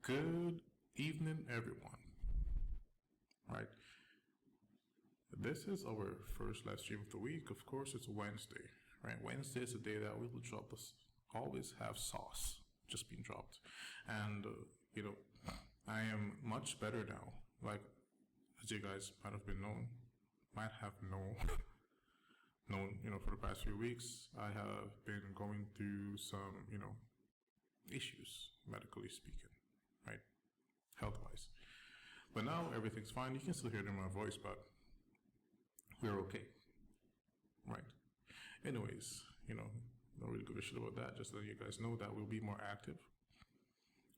Good evening, everyone. Right. This is our first live stream of the week. Of course, it's Wednesday. Right. Wednesday is the day that we will drop us. Always have sauce just being dropped, and I am much better now. Like, as you guys might have known, for the past few weeks, I have been going through some, issues, medically speaking, right? Health-wise. But now everything's fine. You can still hear it in my voice, but we're okay, right? Anyways, don't really give a shit about that. Just let you guys know that we'll be more active,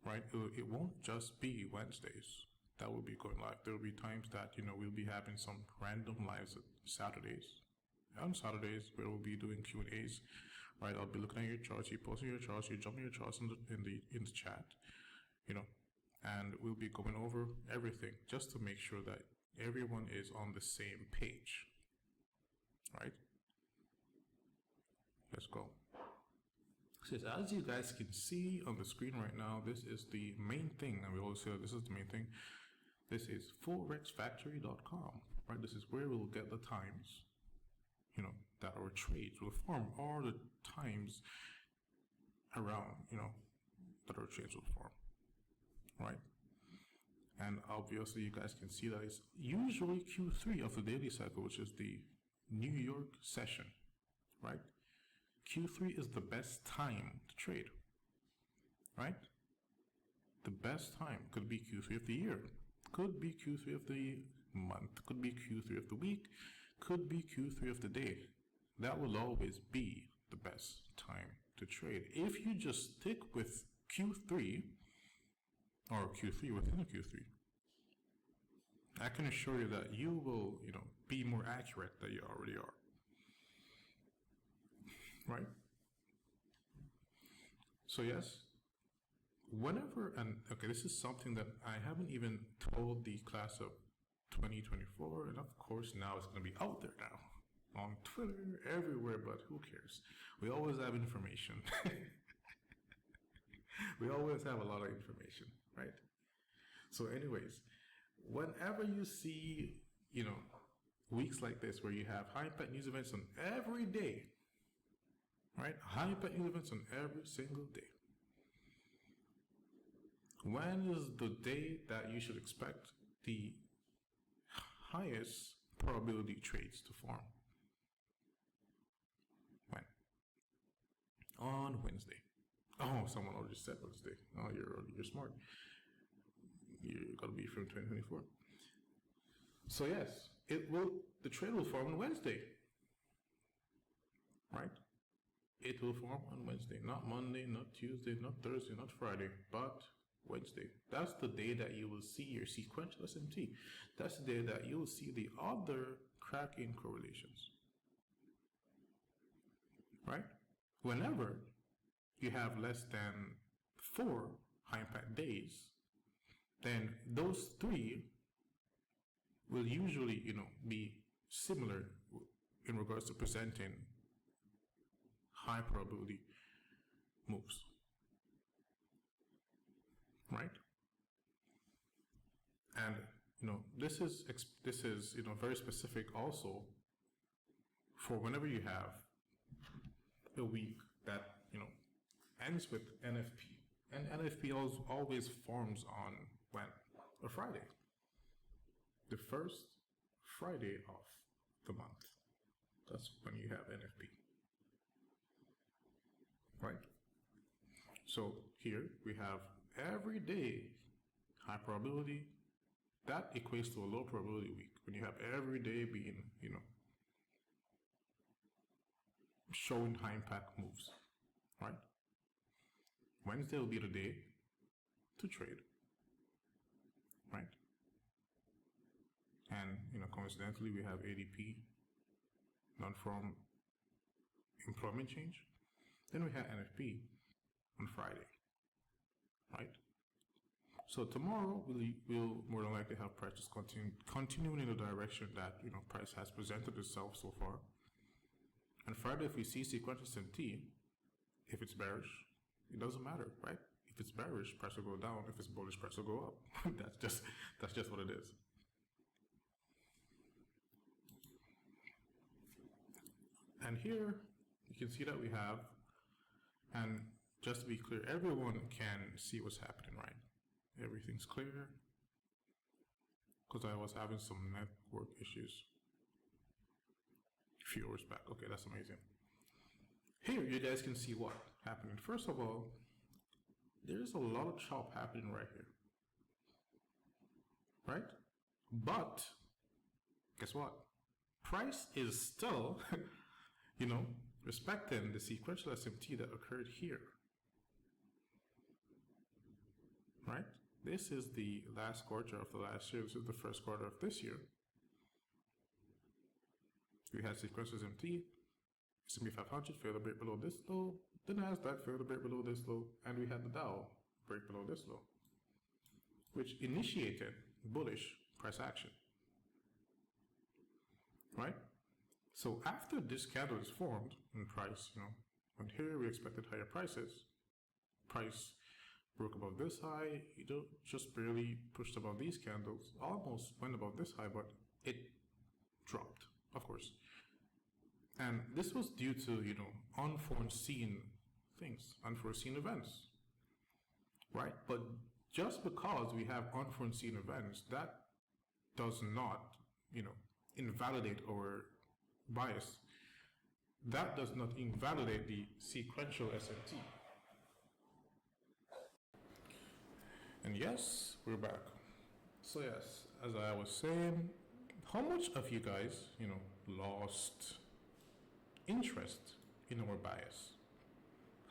right? It won't just be Wednesdays that will be going live. There will be times that, we'll be having some random lives at Saturdays. On Saturdays, where we'll be doing Q&As, right? I'll be looking at your charts, you posting your charts, you jumping your charts in the chat, and we'll be going over everything just to make sure that everyone is on the same page, right? Let's go. So as you guys can see on the screen right now, this is the main thing, and we always say this is the main thing. This is forexfactory.com, right? This is where we'll get the times, that our trades will form, or the times around, that our trades will form, right? And obviously you guys can see that it's usually Q3 of the daily cycle, which is the New York session, right? Q3 is the best time to trade, right? The best time could be Q3 of the year, could be Q3 of the month, could be Q3 of the week, could be Q3 of the day. That will always be the best time to trade. If you just stick with Q3 or Q3 within a Q3, I can assure you that you will, be more accurate than you already are. Right? So yes, this is something that I haven't even told the class of 2024, and of course now it's going to be out there now on Twitter, everywhere, but who cares? We always have information. We always have a lot of information, right? So anyways, whenever you see, weeks like this where you have high impact news events on every day, right? High impact news events on every single day. When is the day that you should expect the highest probability trades to form? When? On Wednesday. Oh, someone already said Wednesday. Oh, you're smart. You gotta be from 2024. So yes, the trade will form on Wednesday. Right? It will form on Wednesday, not Monday, not Tuesday, not Thursday, not Friday, but Wednesday. That's the day that you will see your sequential SMT. That's the day that you will see the other crack-in correlations. Right? Whenever you have less than 4 high-impact days, then those 3 will usually, be similar in regards to presenting high probability moves. Right? And this is very specific also for whenever you have a week that ends with NFP, and NFP always forms on when? A Friday, the first Friday of the month. That's when you have NFP, right? So here we have every day high probability. That equates to a low probability week when you have every day being, showing high impact moves, right? Wednesday will be the day to trade, right? And, coincidentally, we have ADP, non-farm employment change. Then we have NFP on Friday, right? So tomorrow we'll more than likely have prices continuing in the direction that price has presented itself so far. And Friday, if we see sequential SMT, if it's bearish, it doesn't matter, right? If it's bearish, price will go down. If it's bullish, price will go up. that's just what it is. And here you can see that we have, and just to be clear, everyone can see what's happening, right? Everything's clear, because I was having some network issues a few hours back. Okay, that's amazing. Here you guys can see what happening. First of all, there's a lot of chop happening right here, right? But guess what? Price is still, respecting the sequential SMT that occurred here, right? This is the last quarter of the last year. This is the first quarter of this year. We had sequential SMT, S&P 500 failed to break below this low, the Nasdaq failed to break below this low, and we had the Dow break below this low, which initiated bullish price action, right? So after this candle is formed in price, and here we expected higher prices, price broke above this high, just barely pushed above these candles, almost went above this high, but it dropped, of course. And this was due to, unforeseen things, unforeseen events, right? But just because we have unforeseen events, that does not, invalidate our bias. That does not invalidate the sequential SMT. And yes, we're back. So yes, as I was saying, how much of you guys, lost interest in our bias?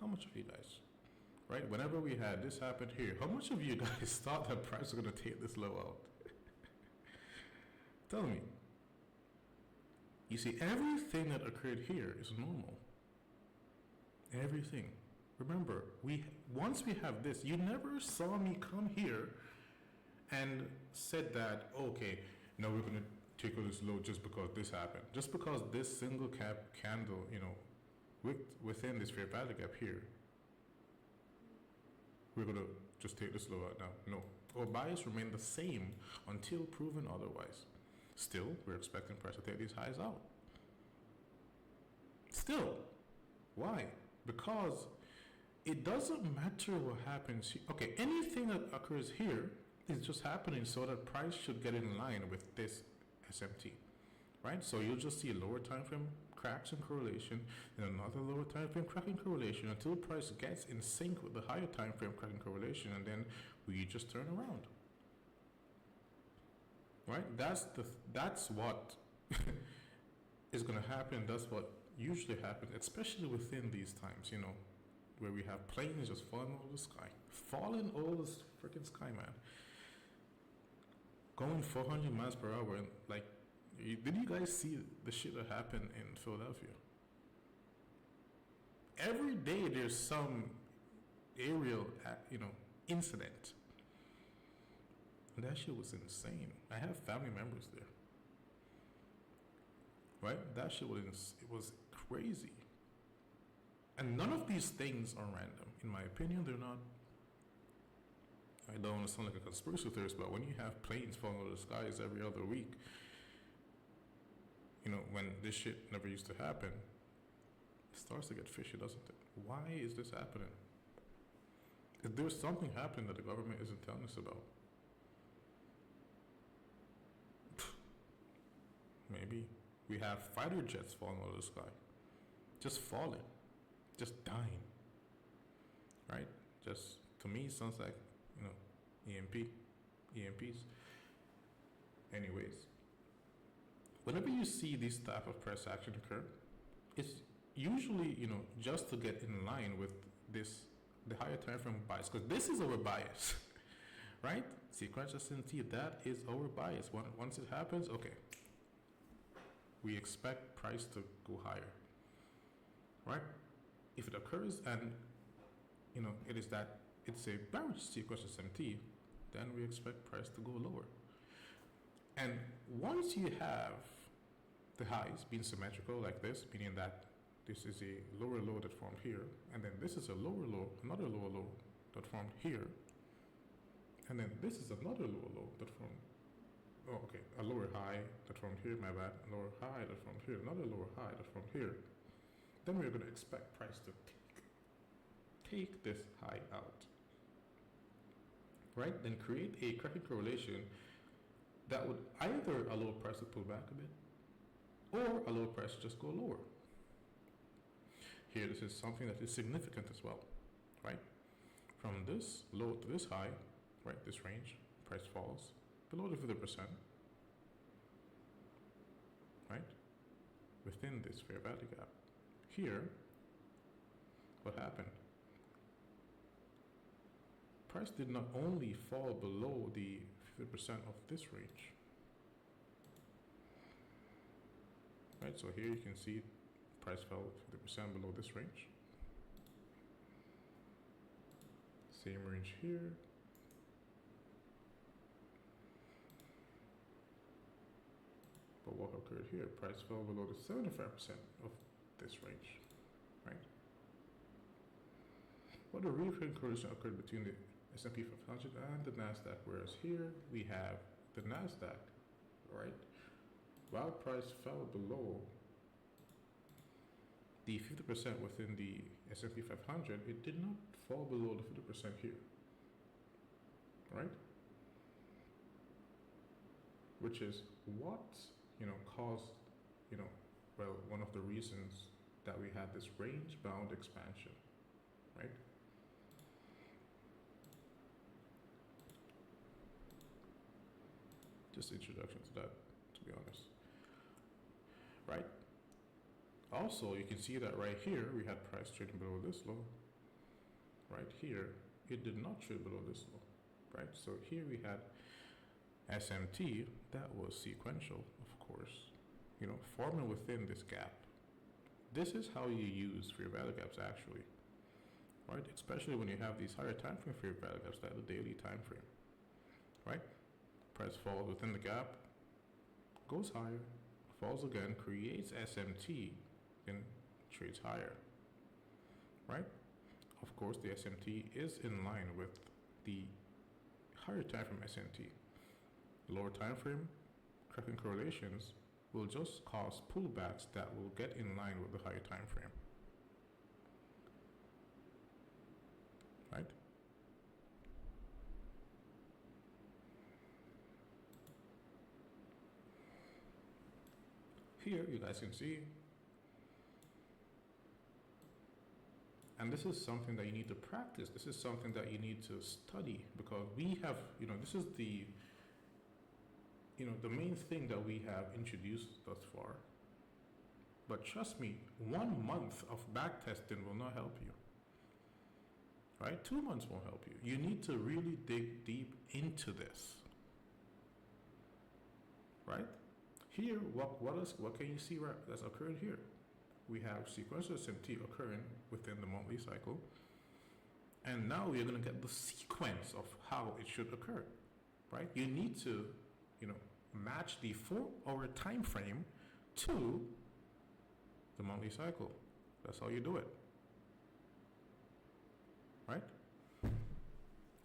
How much of you guys, right? Whenever we had this happen here, how much of you guys thought that price was going to take this low out? Tell me. You see, everything that occurred here is normal. Everything. Remember, once we have this, you never saw me come here and said that, okay, now we're going to take this low just because this happened. Just because this single cap candle, within this fair value gap here, we're going to just take this low out now. No. Our bias remained the same until proven otherwise. Still, we're expecting price to take these highs out. Still. Why? Because it doesn't matter what happens here. Okay, anything that occurs here is just happening so that price should get in line with this SMT, right? So you'll just see a lower time frame cracks in correlation, and another lower time frame cracking correlation until price gets in sync with the higher time frame cracking correlation, and then we just turn around. Right? That's what is going to happen. That's what usually happens, especially within these times, where we have planes just falling over the sky. Falling over the freaking sky, man. Going 400 miles per hour. And did you guys see the shit that happened in Philadelphia? Every day there's some aerial, incident. And that shit was insane. I have family members there. Right? That shit was crazy. And none of these things are random. In my opinion, they're not. I don't want to sound like a conspiracy theorist, but when you have planes falling out of the skies every other week, when this shit never used to happen, it starts to get fishy, doesn't it? Why is this happening? If there's something happening that the government isn't telling us about, maybe we have fighter jets falling out of the sky, just falling, just dying, right? Just, to me, sounds like, EMPs. Anyways, whenever you see this type of price action occur, it's usually, just to get in line with the higher time frame bias, because this is our bias, right? Sequential SMT, that is our bias. Once it happens, okay, we expect price to go higher, right? If it occurs and, it's a bearish sequential SMT, then we expect price to go lower. And once you have the highs being symmetrical like this, meaning that this is a lower low that formed here, and then this is a lower low, another lower low that formed here, and then this is another lower low that formed, oh, okay, a lower high that formed here, my bad, a lower high that formed here, another lower high that formed here, then we're going to expect price to take this high out, right? Then create a cracking correlation that would either allow price to pull back a bit or allow price to just go lower. Here, this is something that is significant as well, right? From this low to this high, right, this range, price falls below the 50%, right, within this fair value gap. Here, what happened? Price did not only fall below the 50% of this range, right? So here you can see price fell 50% below this range. Same range here. But what occurred here? Price fell below the 75% of this range, right? What the real correlation occurred between the S&P 500 and the NASDAQ, whereas here we have the NASDAQ, right? While price fell below the 50% within the S&P 500, it did not fall below the 50% here, right? Which is what, caused, well, one of the reasons that we had this range-bound expansion, right? Just introduction to that, to be honest, right? Also, you can see that right here, we had price trading below this low. Right here, it did not trade below this low, right? So here we had SMT, that was sequential, of course, forming within this gap. This is how you use fair value gaps actually, right? Especially when you have these higher time frame fair value gaps, like the daily time frame, right? Price falls within the gap, goes higher, falls again, creates SMT, then trades higher, right? Of course, the SMT is in line with the higher time frame SMT. Lower time frame cracking correlations will just cause pullbacks that will get in line with the higher time frame, right? Here you guys can see, and this is something that you need to practice. This is something that you need to study, because we have, this is the, the main thing that we have introduced thus far. But trust me, 1 month of back testing will not help you, right? 2 months won't help you. You need to really dig deep into this, right? Here, what can you see that's occurring here? We have sequential SMT occurring within the monthly cycle, and now we're going to get the sequence of how it should occur, right? You need to, match the 4-hour time frame to the monthly cycle. That's how you do it, right?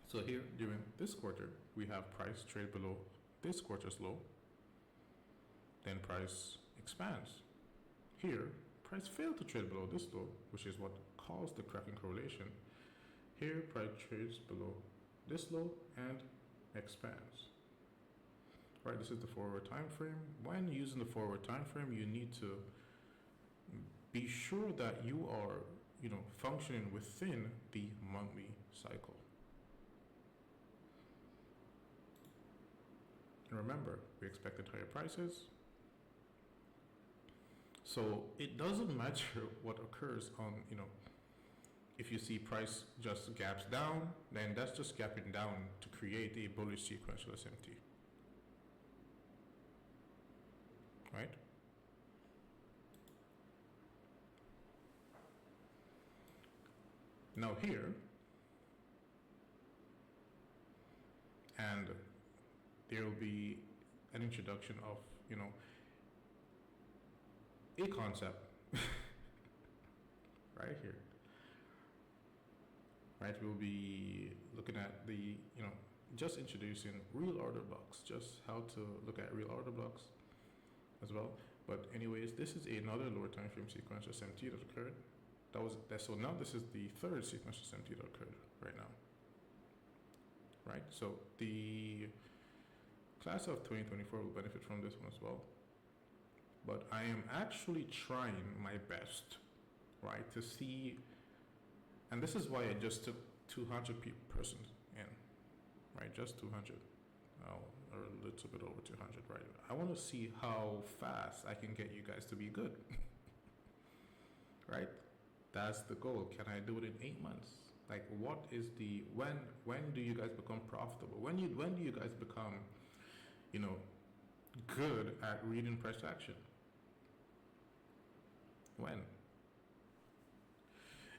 So here, during this quarter, we have price trade below this quarter's low, then price expands. Here, price failed to trade below this low, which is what caused the cracking correlation. Here, price trades below this low and expands. Right, this is the 4-hour time frame. When using the 4-hour time frame, you need to be sure that you are, functioning within the monthly cycle. And remember, we expected higher prices. So it doesn't matter what occurs on, if you see price just gaps down, then that's just gapping down to create a bullish sequential SMT, right? Now here, and there will be an introduction of, a concept right here. right? We'll be looking at the, just introducing real order blocks, just how to look at real order blocks as well. But anyways, this is another lower time frame sequential SMT that occurred. So now this is the third sequential SMT that occurred right now. Right? So the class of 2024 will benefit from this one as well. But I am actually trying my best, right, to see, and this is why I just took 200 persons in, right, just 200, or a little bit over 200, right? I want to see how fast I can get you guys to be good, right? That's the goal. Can I do it in 8 months? Like, what is the, when do you guys become profitable? When do you guys become, good at reading price action? When?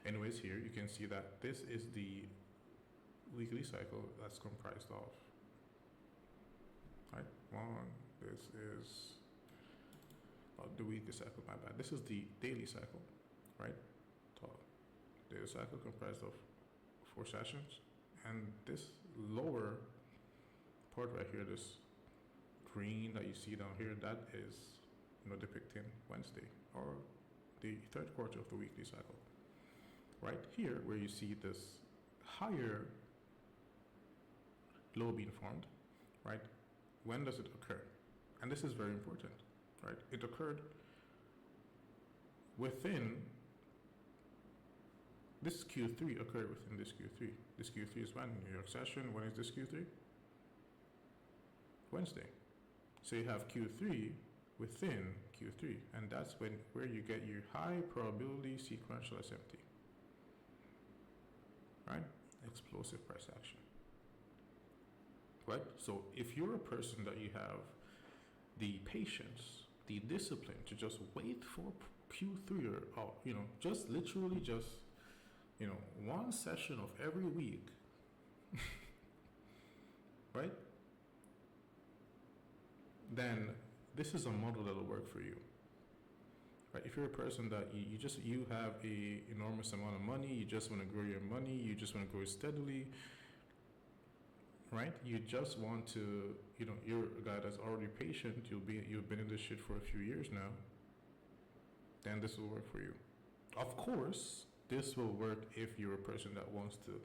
Anyways, here you can see that this is the weekly cycle that's comprised of, right? This is the weekly cycle, my bad. This is the daily cycle, right? So daily cycle comprised of 4 sessions, and this lower part right here, this green that you see down here, that is depicting Wednesday, or the third quarter of the weekly cycle. Right here, where you see this higher low being formed, right? When does it occur? And this is very important, right? It occurred within this Q3, occurred within this Q3. This Q3 is when? New York session. When is this Q3? Wednesday. So you have Q3 within Q3, and that's where you get your high probability sequential SMT, right? Explosive price action, right? So if you're a person that you have the patience, the discipline to just wait for Q3, or just literally just one session of every week, right? Then this is a model that will work for you, right? If you're a person that you have a enormous amount of money, you just want to grow your money, you just want to grow it steadily, right? You just want to, you're a guy that's already patient, you've been in this shit for a few years now, then this will work for you. Of course, this will work if you're a person that wants to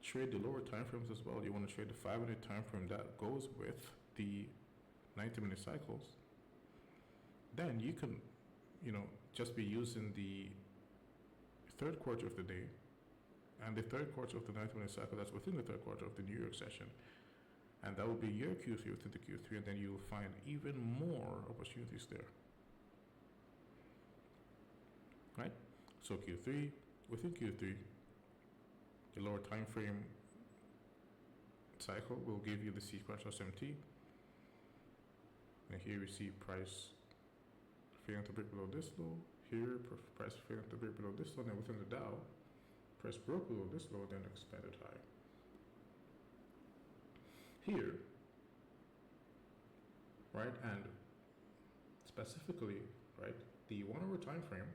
trade the lower time frames as well. You want to trade the 5-minute time frame that goes with the 90-minute cycles. Then you can, just be using the third quarter of the day and the third quarter of the 90-minute cycle that's within the third quarter of the New York session. And that will be your Q3 within the Q3, and then you'll find even more opportunities there. Right? So Q3, within Q3, the lower time frame cycle will give you the sequential SMT. And here we see price failing to break below this low. Here, price failing to break below this low. And then within the Dow, price broke below this low, then expanded high. Here, right, and specifically, right, the 1 hour time frame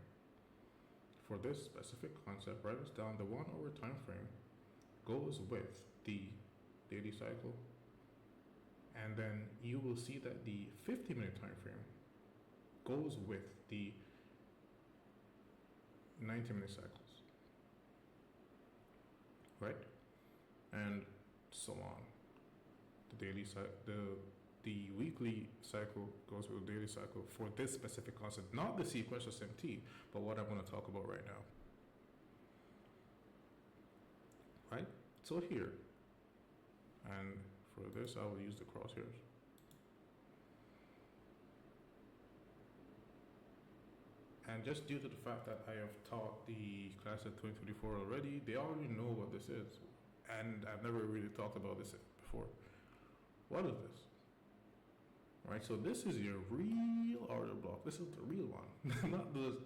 for this specific concept, right, is down. The 1 hour time frame goes with the daily cycle, and then you will see that the 50-minute time frame goes with the 90-minute cycles, right, and so on. The daily the weekly cycle goes with the daily cycle for this specific concept, not the sequential SMT, but what I'm going to talk about right now. Right? So here, and for this I will use the crosshairs. And just due to the fact that I have taught the class of 2024 already, they already know what this is. And I've never really talked about this before. What is this? Right, so this is your real order block. This is the real one. Not those,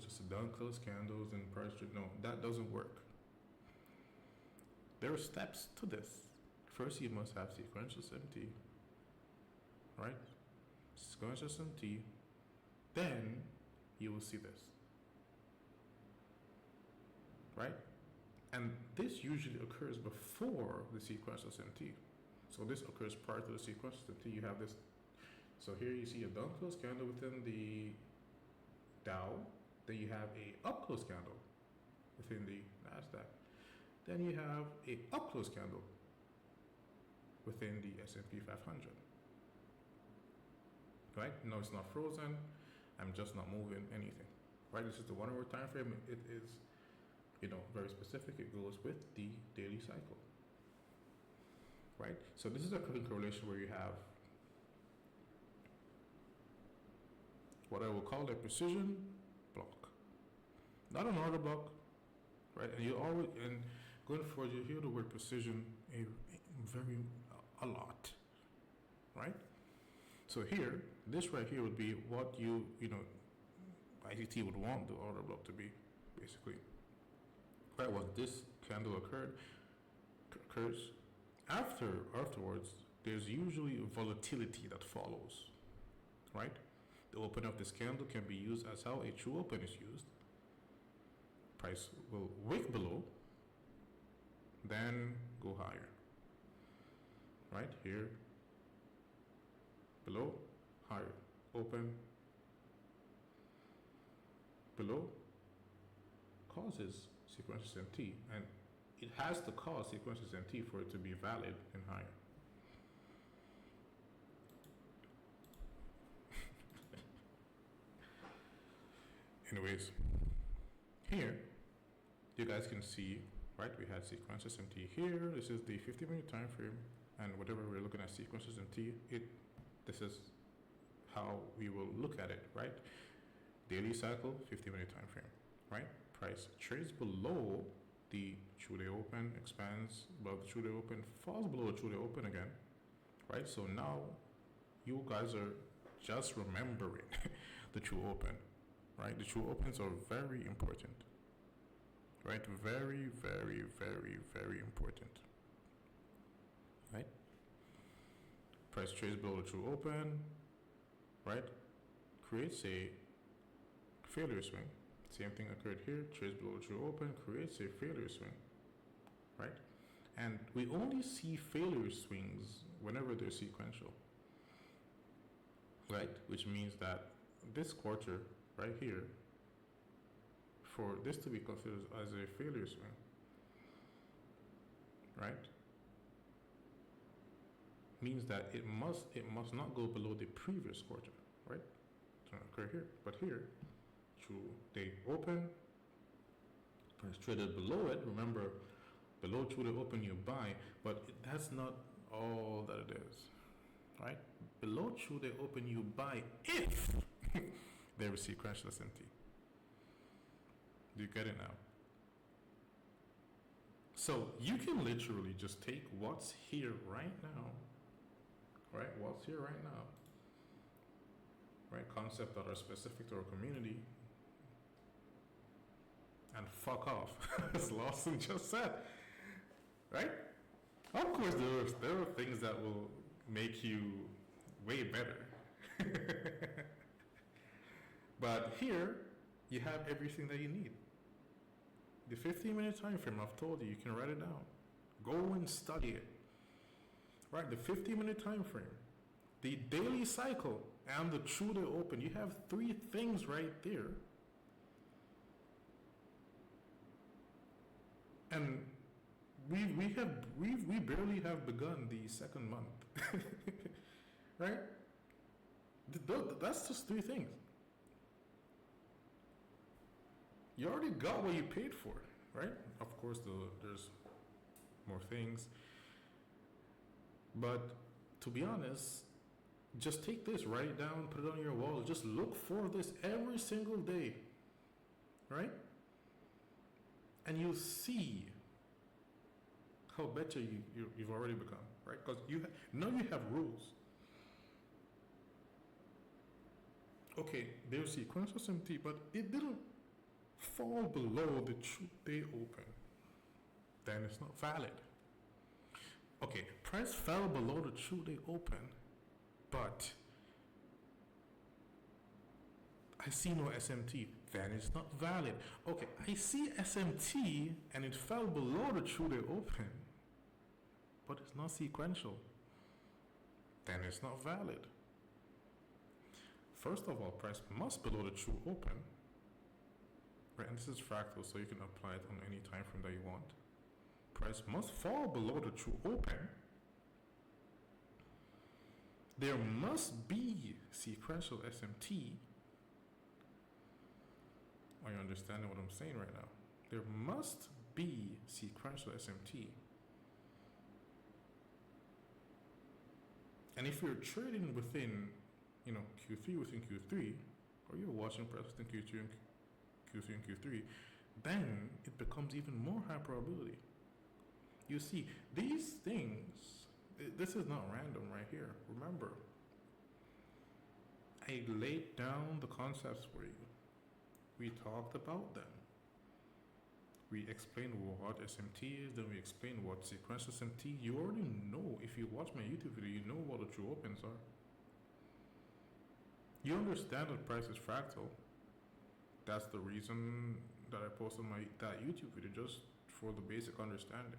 just a down close candles and price trade. No, that doesn't work. There are steps to this. First, you must have sequential SMT. Right? Sequential SMT. Then you will see this. Right? And this usually occurs before the sequential SMT. So this occurs prior to the sequential SMT. You have this. So here you see a down close candle within the Dow. Then you have a up close candle within the Nasdaq. Then you have a up close candle within the S&P 500. Right? No, it's not frozen. I'm just not moving anything. Right? This is the 1 hour time frame. It is, very specific. It goes with the daily cycle. Right? So this is a correlation where you have what I will call a precision block, not an order block, right? And you always, and going forward, you hear the word precision a lot, right? So here, this right here would be what ICT would want the order block to be, basically. Right? Once this candle occurs, afterwards, there's usually a volatility that follows, right? The open of this candle can be used as how a true open is used. Price will wick below, then go higher. Right here, below, higher, open, below, causes sequential SMT, and it has to cause sequential SMT for it to be valid and higher. Anyways, here you guys can see, right, we had sequential SMT here. This is the 50-minute time frame, and whatever we're looking at sequential SMT, this is how we will look at it, right? Daily cycle, 50-minute time frame, right? Price trades below the true day open, expands above the true day open, falls below the true day open again, right? So now you guys are just remembering the true open. Right, the true opens are very important. Right, very, very, very, very important. Right, price trades below the true open. Right, creates a failure swing. Same thing occurred here. Trades below the true open, creates a failure swing. Right, and we only see failure swings whenever they're sequential. Right, which means that this quarter right here, for this to be considered as a failure swing, right, means that it must not go below the previous quarter, right? It's not occur here, but here, true day open, price traded below it. Remember, below true day open you buy, but that's not all that it is, right? Below true day open you buy if there is sequential SMT. Do you get it now? So you can literally just take what's here right now, right? What's here right now, right? Concepts that are specific to our community, and fuck off, as Lawson just said, right? Of course, there are things that will make you way better. But here, you have everything that you need. The 15-minute time frame, I've told you, you can write it down. Go and study it. Right, the 15-minute time frame, the daily cycle, and the true day open. You have 3 things right there. And we barely have begun the second month. Right? That's just 3 things. You already got what you paid for, right? Of course, there's more things. But to be honest, just take this, write it down, put it on your wall. Just look for this every single day, right? And you'll see how better you've already become, right? Because now you have rules. Okay, there's sequential SMT, but it didn't fall below the true day open. Then it's not valid. Okay, price fell below the true day open, but I see no SMT. then it's not valid. Okay, I see SMT and it fell below the true day open, but it's not sequential. Then it's not valid. First of all, price must below the true open, right? And this is fractal, so you can apply it on any time frame that you want. Price must fall below the true open. There must be sequential SMT. Are you understanding what I'm saying right now? There must be sequential SMT. And if you're trading within, Q3 within Q3, or you're watching price within Q3 and Q3, then it becomes even more high probability. You see, these things, this is not random right here. Remember, I laid down the concepts for you. We talked about them. We explained what SMT is, then we explained what sequential SMT. You already know, if you watch my YouTube video, you know what the true opens are. You understand that price is fractal. That's the reason that I posted that YouTube video, just for the basic understanding.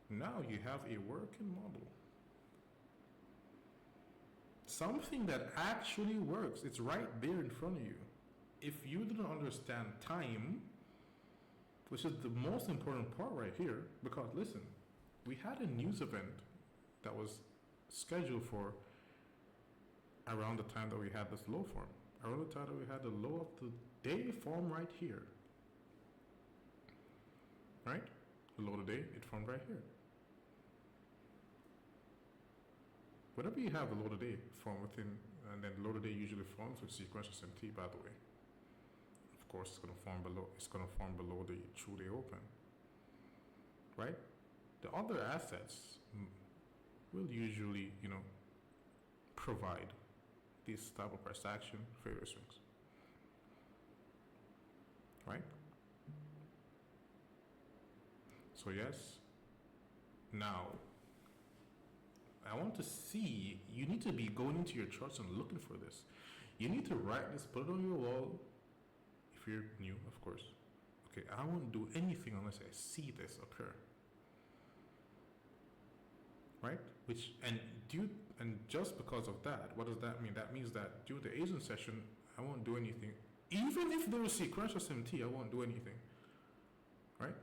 Now you have a working model. Something that actually works. It's right there in front of you. If you didn't understand time, which is the most important part right here, because listen, we had a news event that was scheduled for around the time that we had this low form. Around the time that we had the low of the day form right here. Right? The low of the day, it formed right here. Whenever you have a low of the day form within, and then low of the day usually forms with sequential SMT, by the way. Of course, it's going to form below the true day open. Right? The other assets will usually, provide this type of price action favor swings. Right? So yes, now I want to see, you need to be going into your charts and looking for this. You need to write this, put it on your wall, if you're new, of course. Okay, I won't do anything unless I see this occur. Right? And just because of that, what does that mean? That means that during the Asian session, I won't do anything. Even if there is sequential SMT, I won't do anything. Right?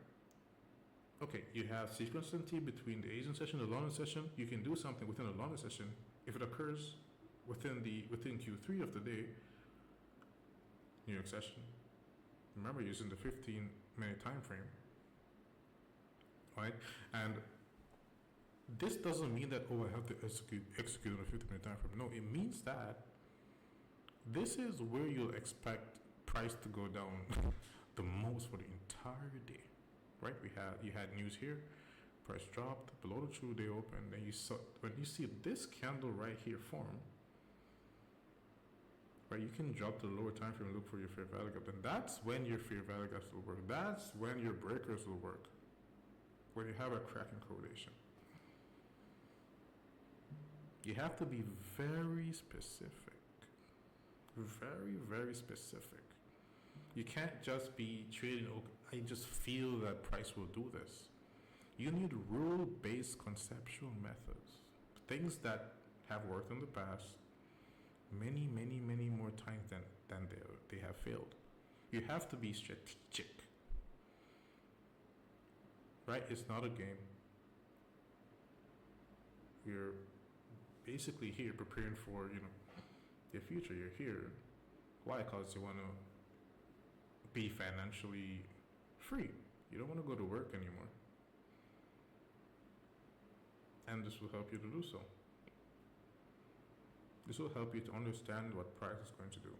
Okay, you have sequential SMT between the Asian session and the London session. You can do something within the London session. If it occurs within Q3 of the day, New York session, remember using the 15-minute time frame. Right? And this doesn't mean that, I have to execute on a 15-minute time frame. No, it means that this is where you'll expect price to go down the most for the entire day. Right? You had news here, price dropped below the true day open. Then when you see this candle right here form, right, you can drop to the lower time frame and look for your fair value gap. Then that's when your fair value gaps will work. That's when your breakers will work. When you have a cracking correlation. You have to be very specific. Very, very specific. You can't just be trading, I just feel that price will do this. You need rule-based conceptual methods. Things that have worked in the past many, many, many more times than they have failed. You have to be strategic. Right? It's not a game. You're basically here preparing for, your future. You're here. Why? Because you want to be financially free. You don't want to go to work anymore. And this will help you to do so. This will help you to understand what price is going to do.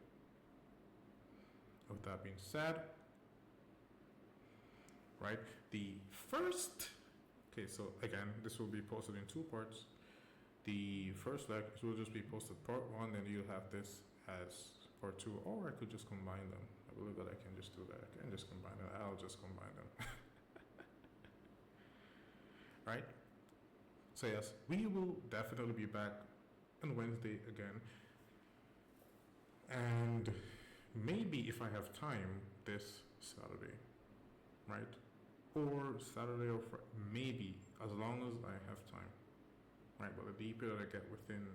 With that being said, right, so again, this will be posted in two parts. The first leg will just be posted part one, and you'll have this as part two, or I could just combine them. I believe that I can just do that. I can just combine them. I'll just combine them. Right? So yes, we will definitely be back on Wednesday again. And maybe if I have time this Saturday, right? Or Saturday or Friday, maybe, as long as I have time, right? But the deeper that I get within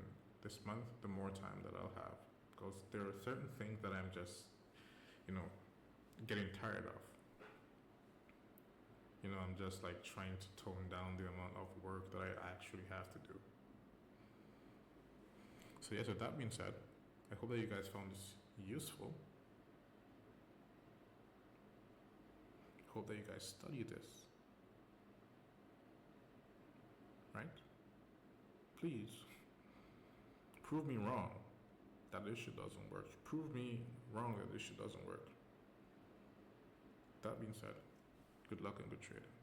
this month, the more time that I'll have, because there are certain things that I'm just, getting tired of. I'm just like trying to tone down the amount of work that I actually have to do. So yes, with that being said, I hope that you guys found this useful. Hope that you guys study this. Right? Please, prove me wrong that this shit doesn't work. Prove me wrong that this shit doesn't work. That being said, good luck and good trading.